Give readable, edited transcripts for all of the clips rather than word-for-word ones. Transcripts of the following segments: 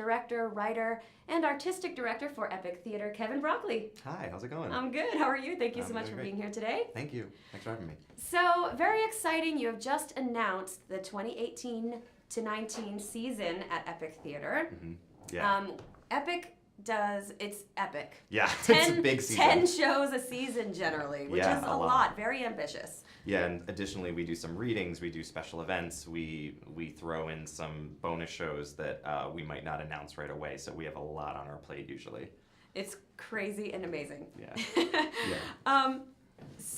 director, writer, and artistic director for Epic Theater, Kevin Broccoli. Hi, how's it going? I'm good. How are you? Thank you so much doing for great. being here today. Thank you. Thanks for having me. So, very exciting. You have just announced the 2018 to 19 season at Epic Theater. Mm-hmm. Yeah. Epic it's epic. Yeah, 10, it's a big season. 10 shows a season generally, which Yeah, is a a lot. lot. Very ambitious. Yeah, and additionally, we do some readings, we do special events, we throw in some bonus shows that we might not announce right away, so we have a lot on our plate usually. It's crazy and amazing. Yeah. Yeah.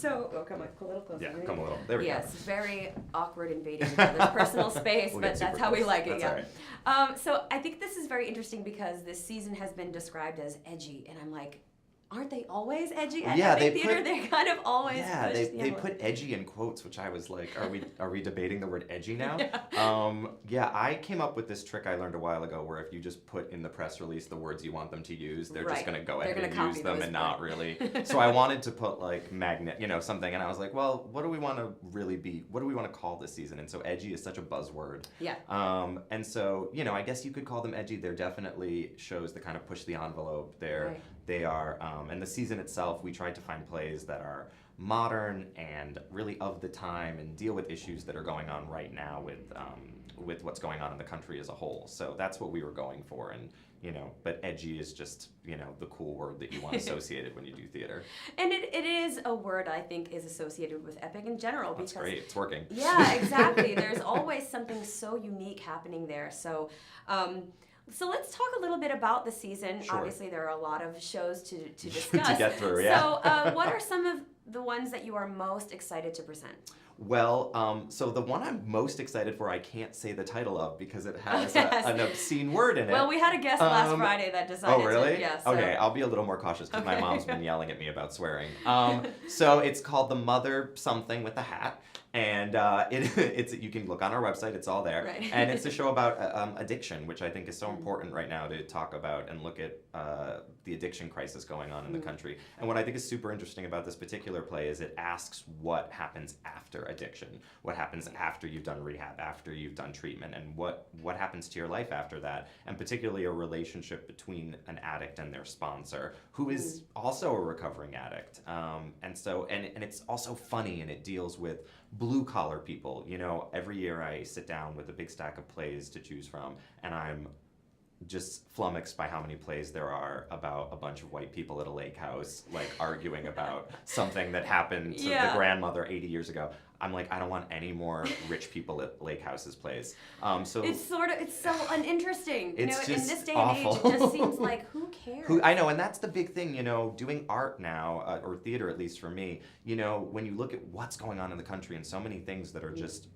Come a little closer. Yeah, come a little. There we go. Yes, very awkward invading each other's personal space, We'll but get that's super how we close. like it, That's yeah. all right. So I think this is very interesting because this season has been described as edgy, and I'm like, aren't they always edgy at Yeah, Epic they Theater? put- They kind of always Yeah, push they the envelope. put edgy in quotes, which I was like, are we debating the word edgy now? Yeah. Yeah, I came up with this trick I learned a while ago where if you just put in the press release the words you want them to use, they're Right. just going to go They're ahead and gonna use copy them those and not words. really. So I wanted to put like magnet, something, and I was like, well, what do we want to really be? What do we want to call this season? And so edgy is such a buzzword. Yeah. And so, I guess you could call them edgy. They're definitely shows that kind of push the envelope. Right. They are, and the season itself, we tried to find plays that are modern and really of the time and deal with issues that are going on right now with what's going on in the country as a whole. So that's what we were going for, and but edgy is just the cool word that you want associated when you do theater. And it is a word I think is associated with Epic in general. That's because great. It's working. Yeah, exactly. There's always something so unique happening there. So, so let's talk a little bit about the season. Sure. Obviously, there are a lot of shows to discuss. To get through, yeah. So, what are some of the ones that you are most excited to present? Well, so the one I'm most excited for, I can't say the title of because it has Yes. an obscene word in it. Well, we had a guest last Friday that decided Oh, really? to. Yeah, so. Okay, I'll be a little more cautious because my Okay. mom's been yelling at me about swearing. So it's called The Mother Something with a Hat. And it's you can look on our website, it's all there. Right. And it's a show about addiction, which I think is so important right now to talk about and look at the addiction crisis going on in the country. And what I think is super interesting about this particular play is it asks what happens after addiction, what happens after you've done rehab, after you've done treatment, and what happens to your life after that, and particularly a relationship between an addict and their sponsor, who is also a recovering addict. And it's also funny, and it deals with blue collar people. Every year I sit down with a big stack of plays to choose from, and I'm just flummoxed by how many plays there are about a bunch of white people at a lake house, like arguing about something that happened to the grandmother 80 years ago. I'm like, I don't want any more rich people at lake houses plays. So it's so uninteresting. It's in just this day awful. and age, it just seems like who cares? I know, and that's the big thing, doing art now, or theater at least for me, when you look at what's going on in the country and so many things that are just,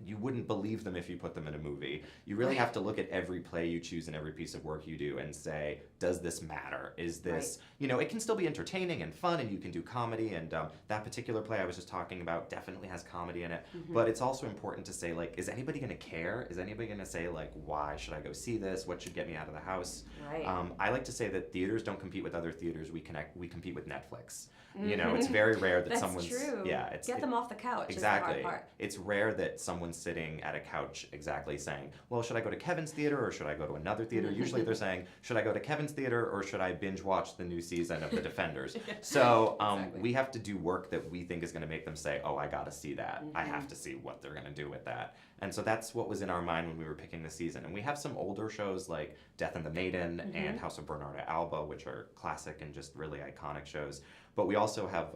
you wouldn't believe them if you put them in a movie. You really have to look at every play you choose and every piece of work you do and say, does this matter? Is this, it can still be entertaining and fun, and you can do comedy, and that particular play I was just talking about definitely has comedy in it, but it's also important to say, like, is anybody going to care? Is anybody going to say, like, why should I go see this? What should get me out of the house? Right. I like to say that theaters don't compete with other theaters, we compete with Netflix. It's very rare that That's someone's true. yeah, Get them off the couch. exactly. Is the hard part. It's rare that someone's sitting at a couch exactly saying, well, should I go to Kevin's theater or should I go to another theater? Usually they're saying, should I go to Kevin's theater or should I binge watch the new season of The Defenders? So Exactly. we have to do work that we think is going to make them say, oh, I got to see that. I have to see what they're going to do with that. And so that's what was in our mind when we were picking the season. And we have some older shows like Death and the Maiden and House of Bernarda Alba, which are classic and just really iconic shows. But we also have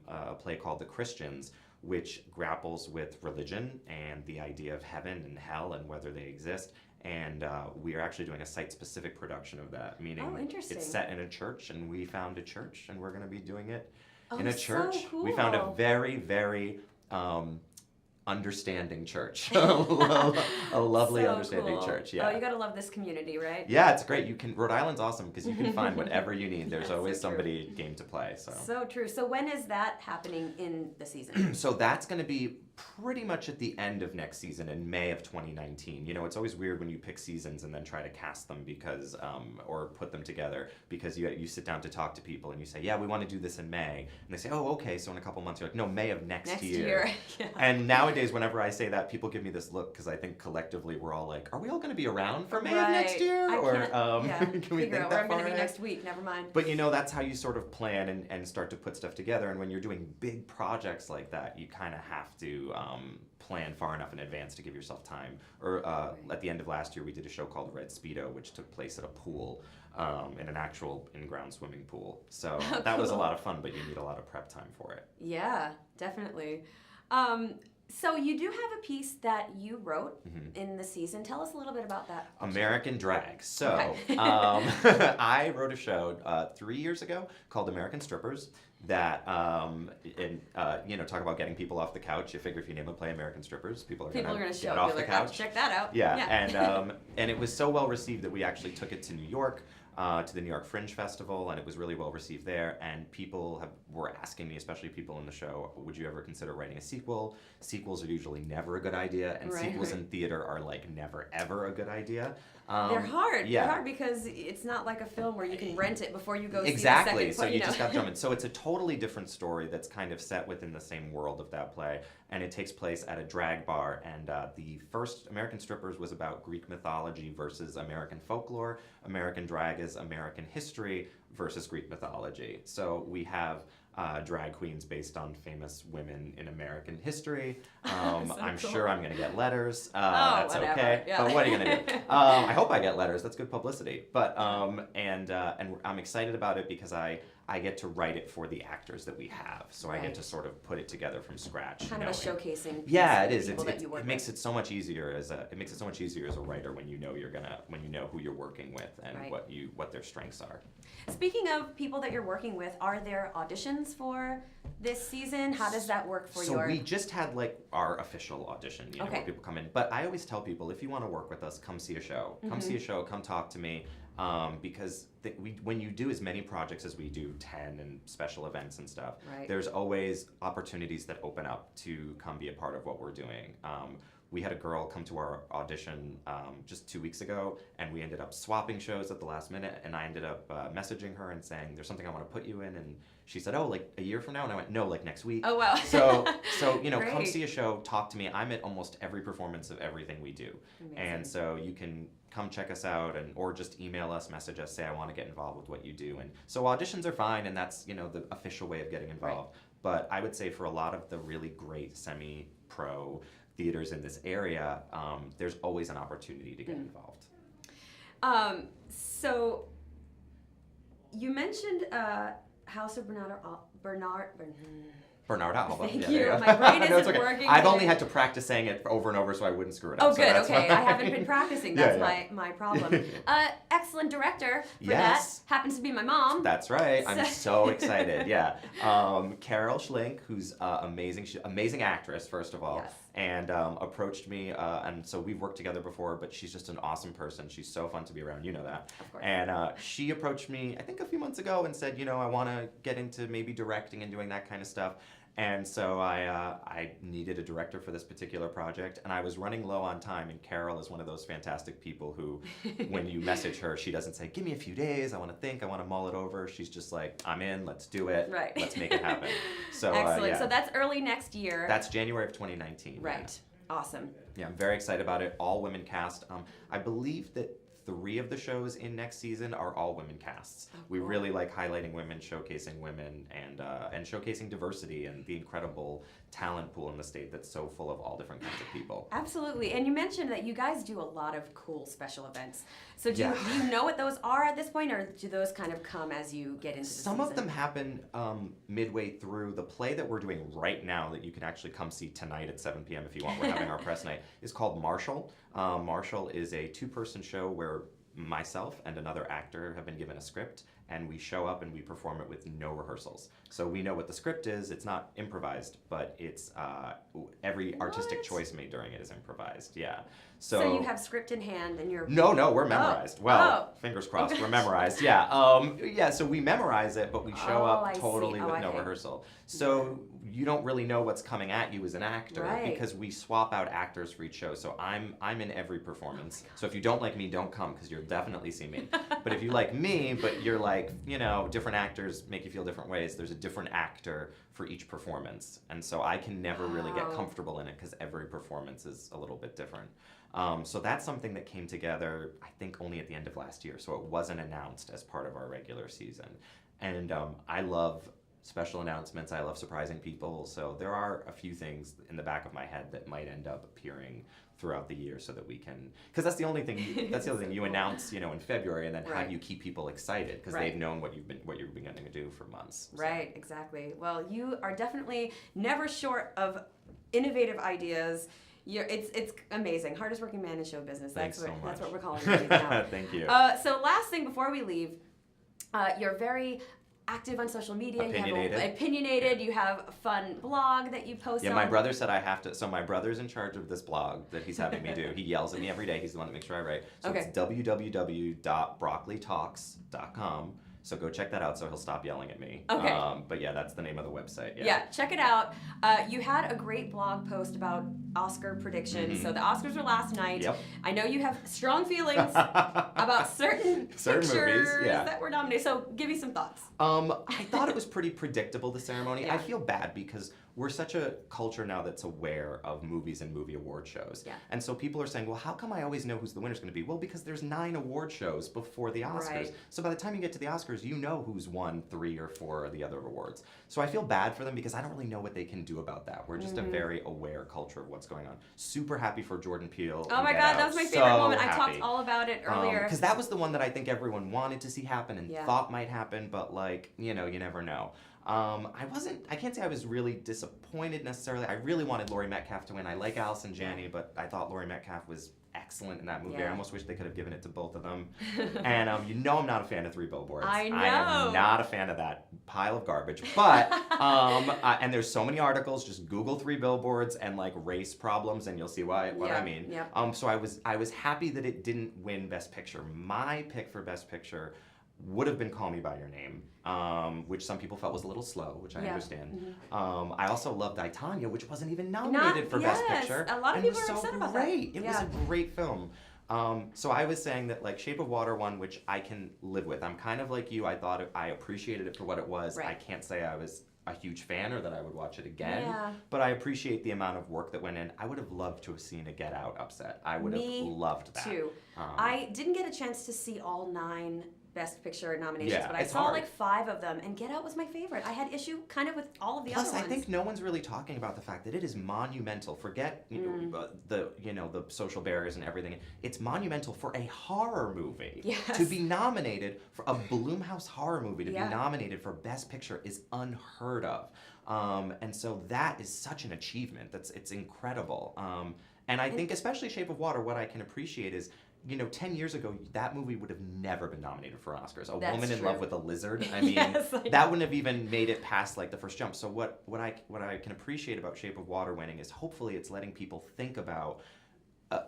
a play called The Christians, which grapples with religion and the idea of heaven and hell and whether they exist. And we are actually doing a site-specific production of that, meaning it's set in a church, and we found a church, and we're going to be doing it in a church. So cool. We found a very, very understanding church. A lovely So understanding cool. church. Yeah. Oh, you gotta love this community, right? Yeah, it's great. Rhode Island's awesome because you can find whatever you need. There's That's always so true. somebody game to play. So true. So when is that happening in the season? So that's going to be pretty much at the end of next season in May of 2019. You know, it's always weird when you pick seasons and then try to cast them because, or put them together, because you sit down to talk to people and you say, yeah, we want to do this in May. And they say, oh, okay, so in a couple months. You're like, no, May of next year. Yeah. And nowadays, whenever I say that, people give me this look because I think collectively we're all like, are we all going to be around for May of next year? Or can we think out that where I'm far going to be ahead? next week. Never mind. But you know, that's how you sort of plan and start to put stuff together. And when you're doing big projects like that, you kind of have to plan far enough in advance to give yourself time. Or at the end of last year, we did a show called Red Speedo, which took place at a pool, in an actual in-ground swimming pool. So that was a lot of fun, but you need a lot of prep time for it. Yeah, definitely. So you do have a piece that you wrote in the season. Tell us a little bit about that. American Drag. So Okay. I wrote a show 3 years ago called American Strippers that, you know, talk about getting people off the couch. You figure if you name a play American Strippers, people are going to show get up. off the Like, couch. oh, check that out. Yeah. And it was so well received that we actually took it to New York. To the New York Fringe Festival, and it was really well received there. And people were asking me, especially people in the show, would you ever consider writing a sequel? Sequels are usually never a good idea, and sequels in theater are like never ever a good idea. They're hard. Yeah. They're hard because it's not like a film where you can rent it before you go Exactly. see the second. So you just got to jump in. So it's a totally different story that's kind of set within the same world of that play, and it takes place at a drag bar. And the first American Strippers was about Greek mythology versus American folklore. American drag is American history versus Greek mythology. So we have drag queens based on famous women in American history. I'm cool. sure I'm going to get letters. That's whatever. okay. Yeah. But what are you going to do? I hope I get letters. That's good publicity. But and I'm excited about it because I get to write it for the actors that we have. So I get to sort of put it together from scratch. Kind of a showcasing. Yeah, it is. It makes it so much easier as a writer when you know who you're working with and what their strengths are. Speaking of people that you're working with, are there auditions for this season? How does that work for So we just had like our official audition, you know, where people come in. But I always tell people, if you want to work with us, come see a show. Come see a show. Come talk to me. Because when you do as many projects as we do, 10 and special events and stuff, there's always opportunities that open up to come be a part of what we're doing. We had a girl come to our audition just 2 weeks ago, and we ended up swapping shows at the last minute, and I ended up messaging her and saying, there's something I want to put you in, and she said, oh, like a year from now? And I went, no, like next week. Oh, wow. So you know, come Great. see a show, talk to me. I'm at almost every performance of everything we do. Amazing. And so you can come check us out, or just email us, message us, say I want to get involved with what you do. And so auditions are fine, and that's, you know, the official way of getting involved. But I would say for a lot of the really great semi-pro theaters in this area, there's always an opportunity to get involved. So you mentioned House of Bernard Alba. Thank Yeah, you. there you go. My brain No, isn't it's okay. working. I've only had to practice saying it over and over so I wouldn't screw it up. Oh, so good. that's Okay. fine. I haven't been practicing. That's Yeah. my problem. Excellent director for Yes. that. Happens to be my mom. That's right. I'm so excited. Yeah. Carol Schlink, who's amazing actress, first of all, Yes. and approached me. And so we've worked together before, but she's just an awesome person. She's so fun to be around. You know that. Of course. And she approached me, I think a few months ago, and said, you know, I want to get into maybe directing and doing that kind of stuff. And so I needed a director for this particular project, and I was running low on time, and Carol is one of those fantastic people who, when you message her, she doesn't say, give me a few days, I want to think, I want to mull it over. She's just like, I'm in, let's do it, Right. Let's make it happen. So, Excellent. yeah. So that's early next year. That's January of 2019. right. Awesome. Yeah, I'm very excited about it. All women cast. I believe that 3 of the shows in next season are all women casts. Oh, We cool. really like highlighting women, showcasing women, and showcasing diversity and the incredible talent pool in the state that's so full of all different kinds of people. Absolutely. And you mentioned that you guys do a lot of cool special events. So do Yeah. you know what those are at this point, or do those kind of come as you get into the Some of season? them happen midway through. The play that we're doing right now that you can actually come see tonight at 7 p.m. if you want, we're having our press night, is called Marshall. Marshall is a 2-person show where myself and another actor have been given a script, and we show up and we perform it with no rehearsals. So we know what the script is. It's not improvised, but it's every artistic choice made during it is improvised. Yeah. So you have script in hand and you're... No, we're memorized. Well, fingers crossed, we're memorized. Yeah. So we memorize it, but we show up totally with no rehearsal. So you don't really know what's coming at you as an actor because we swap out actors for each show. So I'm in every performance. So if you don't like me, don't come because you'll definitely see me. But if you like me, but you're like, different actors make you feel different ways, there's a different actor for each performance. And so I can never really get comfortable in it because every performance is a little bit different. So that's something that came together, I think, only at the end of last year. So it wasn't announced as part of our regular season. And I love special announcements. I love surprising people. So there are a few things in the back of my head that might end up appearing throughout the year so that we can, because that's the only thing you announce, in February, and then how do you keep people excited because they've known what you've been going to do for months. So. Right, exactly. Well, you are definitely never short of innovative ideas. It's amazing. Hardest working man in show business. That's what we're calling you now. Thank you. So last thing before we leave, you're very active on social media. Opinionated. You have a fun blog that you post on. Yeah, my brother said I have to. So my brother's in charge of this blog that he's having me do. He yells at me every day. He's the one that makes sure I write. So it's www.broccolitalks.com. So go check that out so he'll stop yelling at me. Okay. But yeah, that's the name of the website. Yeah, check it out. You had a great blog post about Oscar predictions. So the Oscars were last night. Yep. I know you have strong feelings about certain pictures movies, that were nominated. So give me some thoughts. I thought it was pretty predictable, the ceremony. Yeah. I feel bad because we're such a culture now that's aware of movies and movie award shows. Yeah. And so people are saying, well, how come I always know who's the winner's going to be? Well, because there's 9 award shows before the Oscars. Right. So by the time you get to the Oscars, you know who's won 3 or 4 of the other awards. So I feel bad for them because I don't really know what they can do about that. We're just a very aware culture of what's going on. Super happy for Jordan Peele. Oh my God, that was my favorite moment. I talked all about it earlier. Because that was the one that I think everyone wanted to see happen and thought might happen, but you never know. I can't say I was really disappointed necessarily. I really wanted Laurie Metcalf to win. I like Allison Janney, but I thought Laurie Metcalf was excellent in that movie. I almost wish they could have given it to both of them. And I'm not a fan of 3 Billboards. I know. I am not a fan of that pile of garbage. But and there's so many articles. Just Google 3 Billboards and race problems, and you'll see what I mean. Yeah. So I was happy that it didn't win Best Picture. My pick for Best Picture would have been Call Me By Your Name, which some people felt was a little slow, which I understand. I also loved I, Tonya, which wasn't even nominated for Best Picture. A lot of people are upset about that. It was a great film. So I was saying that Shape of Water won, which I can live with. I'm kind of like you. I thought I appreciated it for what it was. I can't say I was a huge fan or that I would watch it again, but I appreciate the amount of work that went in. I would have loved to have seen a Get Out upset. I would have loved that. Me too. I didn't get a chance to see all 9 Best Picture nominations, but I saw hard. 5 of them, and Get Out was my favorite. I had issue kind of with all of the other ones. Plus, I think no one's really talking about the fact that it is monumental. Forget the social barriers and everything. It's monumental for a horror movie to be nominated for a Blumhouse horror movie to be nominated for Best Picture is unheard of, and so that is such an achievement. It's incredible. And I think especially Shape of Water, what I can appreciate is, 10 years ago, that movie would have never been nominated for Oscars. That's Woman in Love with a Lizard. I mean, that wouldn't have even made it past the first jump. So what I can appreciate about Shape of Water winning is hopefully it's letting people think about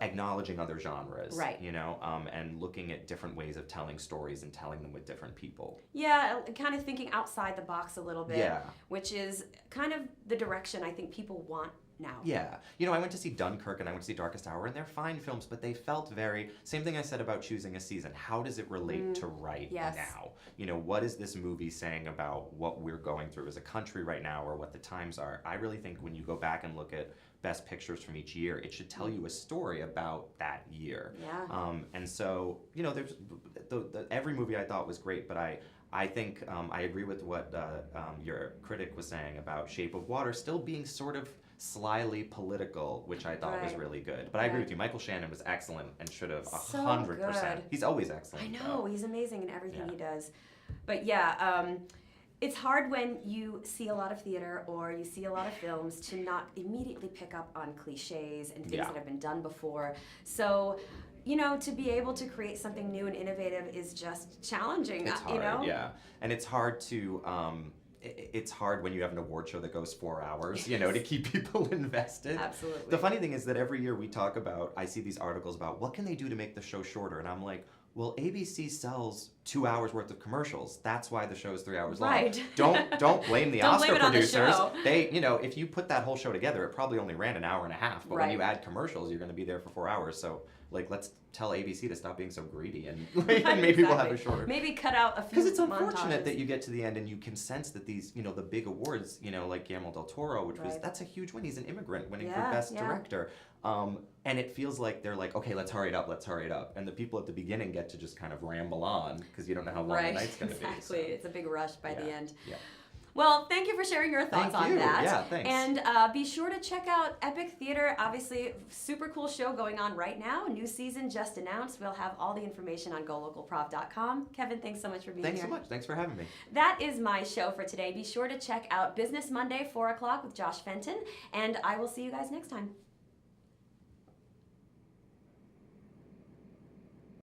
acknowledging other genres, and looking at different ways of telling stories and telling them with different people. Yeah, kind of thinking outside the box a little bit, which is kind of the direction I think people want now. Yeah. I went to see Dunkirk and I went to see Darkest Hour, and they're fine films, but they felt same thing I said about choosing a season. How does it relate to now? What is this movie saying about what we're going through as a country right now, or what the times are? I really think when you go back and look at Best Pictures from each year, it should tell you a story about that year. Yeah. And so, there's every movie I thought was great, but I think I agree with what your critic was saying about Shape of Water still being sort of slyly political, which I thought was really good. But I agree with you. Michael Shannon was excellent and should have 100%. He's always excellent. I know. He's amazing in everything he does. But it's hard when you see a lot of theater or you see a lot of films to not immediately pick up on cliches and things that have been done before. So you know, to be able to create something new and innovative is just challenging. It's hard, you know? yeah. And it's hard to, it's hard when you have an award show that goes 4 hours, you know, to keep people invested. Absolutely. The funny thing is that every year we talk about, I see these articles about what can they do to make the show shorter, and I'm like, well, ABC sells 2 hours worth of commercials. That's why the show is 3 hours long. Right. Don't blame the Don't Oscar blame it on the producers. show. They, you know, if you put that whole show together, it probably only ran an hour and a half. But when Right. you add commercials, you're going to be there for 4 hours. So, like, let's tell ABC to stop being so greedy and, and maybe we'll have a shorter. Maybe cut out a few. Because it's unfortunate montages. that you get to the end and you can sense that these, you know, the big awards, you know, like Guillermo del Toro, which was, Right. that's a huge win. He's an immigrant winning for Yeah, Best yeah. Director. And it feels like they're like, okay, let's hurry it up. And the people at the beginning get to just kind of ramble on because you don't know how long Right. the night's going to Exactly. be. So. It's a big rush by the Yeah. end. Yeah. Well, thank you for sharing your thoughts Thank on you. that. Yeah, thanks. And be sure to check out Epic Theater. Obviously, super cool show going on right now. New season just announced. We'll have all the information on GoLocalProv.com. Kevin, thanks so much for being Thanks here. so much. Thanks for having me. That is my show for today. Be sure to check out Business Monday, 4 o'clock with Josh Fenton. And I will see you guys next time.